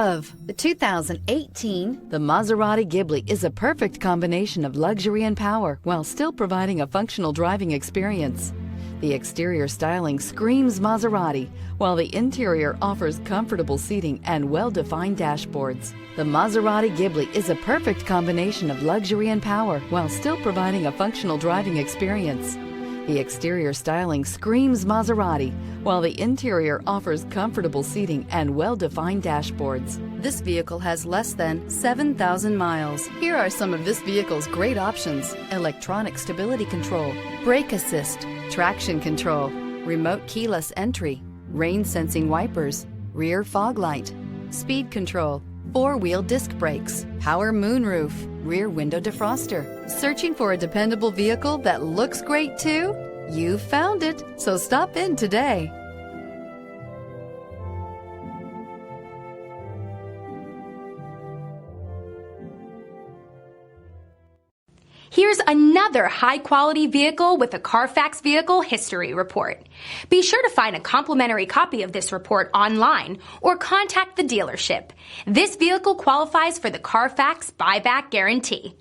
The 2018, the Maserati Ghibli is a perfect combination of luxury and power while still providing a functional driving experience. The exterior styling screams Maserati, while the interior offers comfortable seating and well-defined dashboards. The Maserati Ghibli is a perfect combination of luxury and power while still providing a functional driving experience. The exterior styling screams Maserati, while the interior offers comfortable seating and well-defined dashboards. This vehicle has less than 7,000 miles. Here are some of this vehicle's great options: electronic stability control, brake assist, traction control, remote keyless entry, rain sensing wipers, rear fog light, speed control, four-wheel disc brakes, power moonroof, rear window defroster. Searching for a dependable vehicle that looks great too? You found it, so stop in today. Here's another high-quality vehicle with a Carfax Vehicle History Report. Be sure to find a complimentary copy of this report online or contact the dealership. This vehicle qualifies for the Carfax Buyback Guarantee.